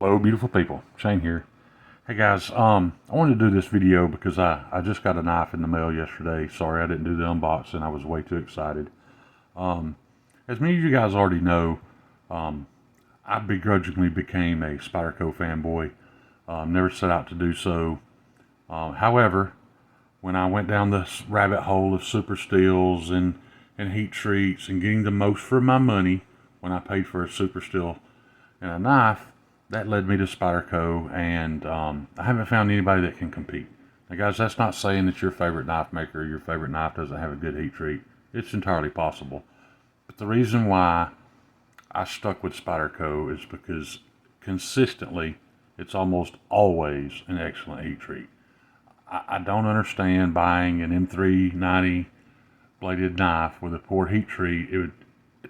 Hello, beautiful people. Shane here. Hey guys, I wanted to do this video because I just got a knife in the mail yesterday. Sorry I didn't do the unboxing. I was way too excited. As many of you guys already know, I begrudgingly became a Spyderco fanboy. Never set out to do so. However, when I went down this rabbit hole of super steels and heat treats and getting the most for my money when I paid for a super steel and a knife, that led me to Spyderco, and I haven't found anybody that can compete. Now, guys, that's not saying that your favorite knife maker or your favorite knife doesn't have a good heat treat. It's entirely possible. But the reason why I stuck with Spyderco is because consistently, it's almost always an excellent heat treat. I don't understand buying an M390 bladed knife with a poor heat treat.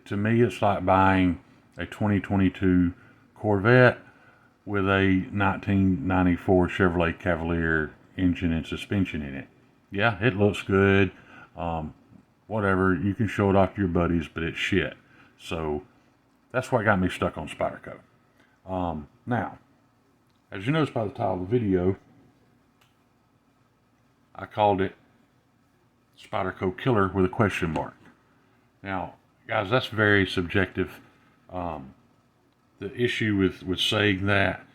To me, it's like buying a 2022 Corvette with a 1994 Chevrolet Cavalier engine and suspension in it. Yeah, it looks good. Whatever, you can show it off to your buddies, but it's shit. So that's what got me stuck on Spyderco. Now, as you notice by the title of the video, I called it Spyderco Killer with a question mark. Now, guys, that's very subjective. The issue with saying that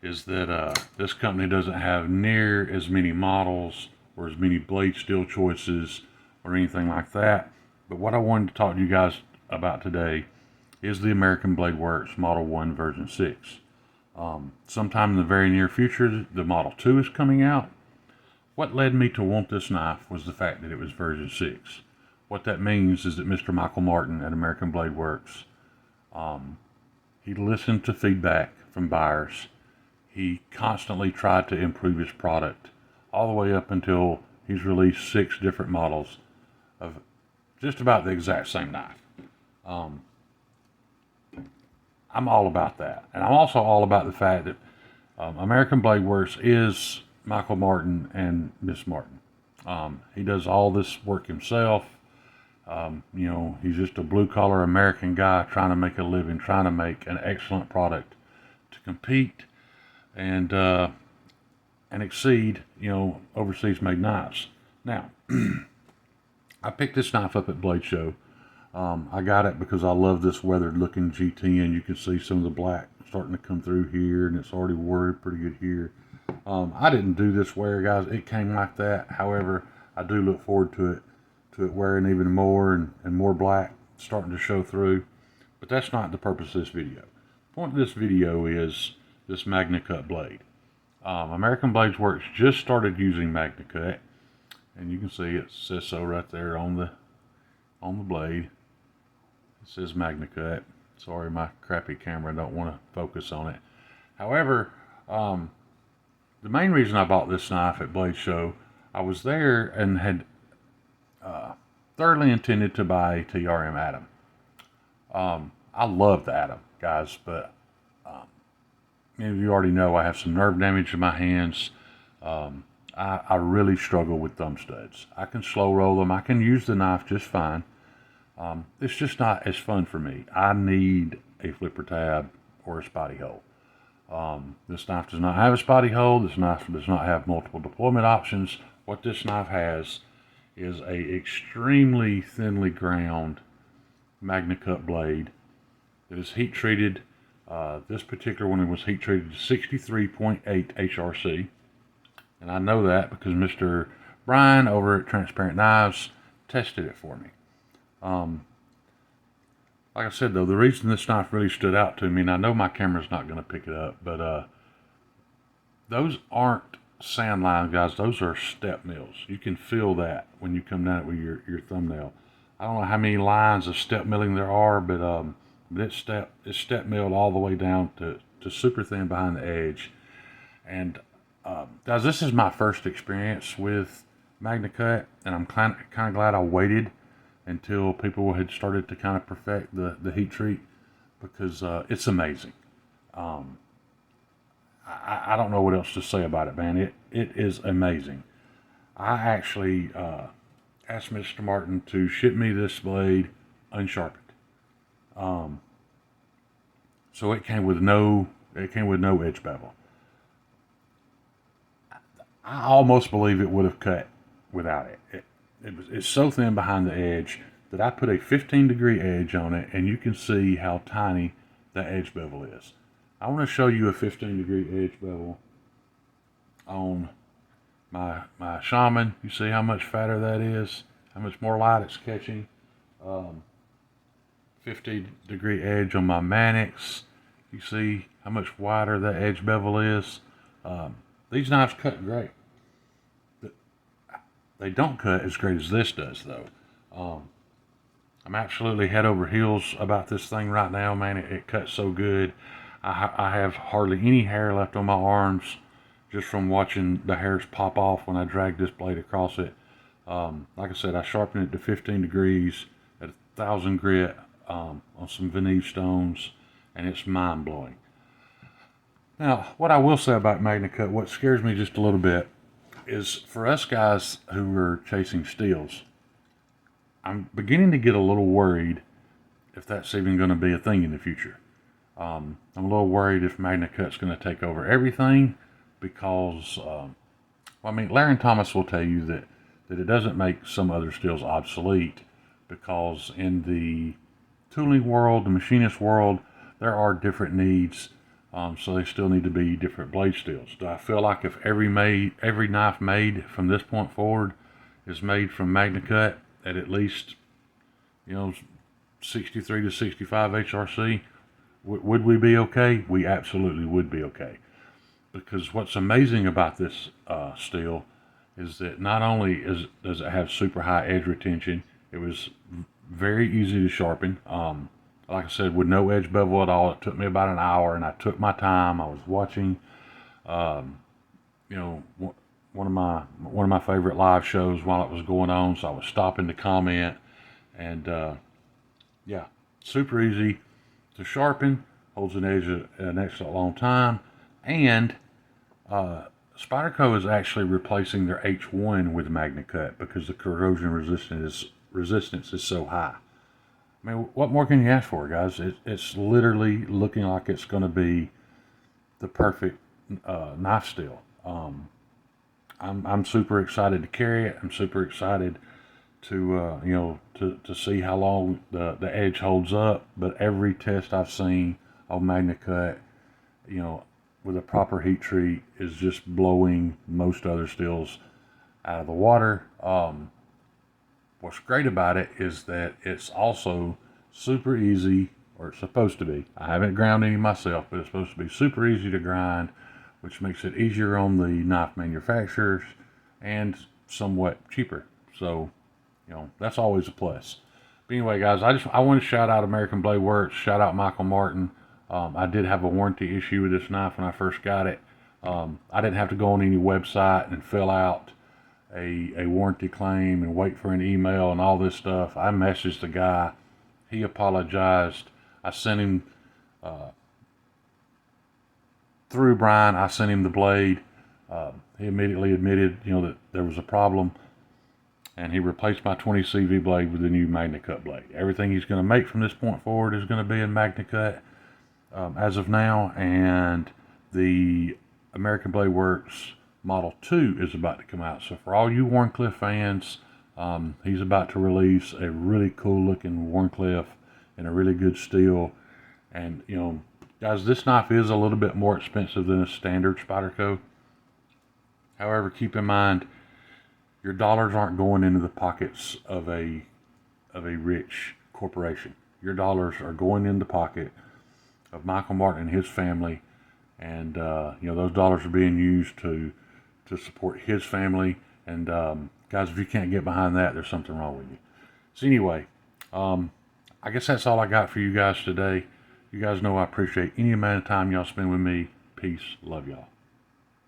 is that this company doesn't have near as many models or as many blade steel choices or anything like that. But what I wanted to talk to you guys about today is the American Blade Works Model 1 version 6. Sometime in the very near future, the Model 2 is coming out. What led me to want this knife was the fact that it was version 6. What that means is that Mr. Michael Martin at American Blade Works, he listened to feedback from buyers. He constantly tried to improve his product all the way up until he's released 6 different models of just about the exact same knife. I'm all about that. And I'm also all about the fact that American Blade Works is Michael Martin and Miss Martin. He does all this work himself. He's just a blue-collar American guy trying to make a living, trying to make an excellent product to compete and exceed, overseas made knives. Now, I picked this knife up at Blade Show. I got it because I love this weathered-looking G10. You can see some of the black starting to come through here, and it's already weared pretty good here. I didn't do this wear, guys. It came like that. However, I do look forward to it wearing even more and more black starting to show through. But that's not the purpose of this video. The point of this video is this MAGNACUT blade. American Blades Works just started using MAGNACUT, and you can see it says so right there on the blade. It says MAGNACUT. Sorry, my crappy camera don't want to focus on it. However, the main reason I bought this knife at Blade Show, I was there and had thoroughly intended to buy a TRM Atom. I love the Atom, guys, but you already know I have some nerve damage in my hands. I really struggle with thumb studs. I can slow roll them. I can use the knife just fine. It's just not as fun for me. I need a flipper tab or a spotty hole. This knife does not have a spotty hole. This knife does not have multiple deployment options. What this knife has is a extremely thinly ground MAGNACUT blade that is heat treated. This particular one was heat treated to 63.8 HRC. And I know that because Mr. Brian over at Transparent Knives tested it for me. Like I said, though, the reason this knife really stood out to me, and I know my camera's not going to pick it up, but those aren't sand lines, guys. Those are step mills. You can feel that when you come down it with your thumbnail. I don't know how many lines of step milling there are, but it's step milled all the way down to super thin behind the edge. And guys, this is my first experience with MAGNACUT, and I'm kind of glad I waited until people had started to kind of perfect the heat treat, because it's amazing. I don't know what else to say about it, man. It is amazing. I actually asked Mr. Martin to ship me this blade unsharpened. So it came with no It came with no edge bevel. I almost believe it would have cut without it. It's so thin behind the edge that I put a 15-degree edge on it, and you can see how tiny the edge bevel is. I want to show you a 15-degree edge bevel on my Shaman. You see how much fatter that is, how much more light it's catching. 50-degree edge on my Manix. You see how much wider that edge bevel is. These knives cut great. They don't cut as great as this does, though. I'm absolutely head over heels about this thing right now, man. It cuts so good. I have hardly any hair left on my arms just from watching the hairs pop off when I drag this blade across it. Like I said, I sharpened it to 15 degrees at 1,000 grit on some Venetian stones, and it's mind-blowing. Now, what I will say about MAGNACUT, what scares me just a little bit, is for us guys who are chasing steels, I'm beginning to get a little worried if that's even going to be a thing in the future. I'm a little worried if MAGNACUT's going to take over everything because, well, I mean, Larry and Thomas will tell you that it doesn't make some other steels obsolete, because in the tooling world, the machinist world, there are different needs. So they still need to be different blade steels. Do I feel like if every knife made from this point forward is made from MAGNACUT at least, 63 to 65 HRC, would we be okay? We absolutely would be okay. Because what's amazing about this steel is that not only does it have super high edge retention, it was very easy to sharpen. Like I said, with no edge bevel at all. It took me about an hour, and I took my time. I was watching, one of my favorite live shows while it was going on, so I was stopping to comment, and yeah, super easy to sharpen. Holds an edge an excellent long time, and Spyderco is actually replacing their H1 with MAGNACUT because the corrosion resistance is so high. I mean, what more can you ask for, guys? It's literally looking like it's going to be the perfect knife steel. I'm super excited to carry it. I'm super excited to to see how long the edge holds up. But every test I've seen on MAGNACUT, with a proper heat treat, is just blowing most other steels out of the water. What's great about it is that it's also super easy, or it's supposed to be. I haven't ground any myself, but it's supposed to be super easy to grind, which makes it easier on the knife manufacturers and somewhat cheaper. So, that's always a plus. But anyway, guys, I want to shout out American Blade Works, shout out Michael Martin. I did have a warranty issue with this knife when I first got it. I didn't have to go on any website and fill out a warranty claim and wait for an email and all this stuff. I messaged the guy. He apologized. I sent him through Brian. I sent him the blade. He immediately admitted, that there was a problem, and he replaced my 20 CV blade with the new MAGNACUT blade. Everything he's going to make from this point forward is going to be in MAGNACUT as of now, and the American Blade Works Model 2 is about to come out. So for all you Wharncliffe fans, he's about to release a really cool looking Wharncliffe in a really good steel. And guys, this knife is a little bit more expensive than a standard Spyderco. However, keep in mind, your dollars aren't going into the pockets of a rich corporation. Your dollars are going in the pocket of Michael Martin and his family, and those dollars are being used to support his family. And guys, if you can't get behind that, there's something wrong with you. So anyway, I guess that's all I got for you guys today. You guys know I appreciate any amount of time y'all spend with me. Peace. Love y'all.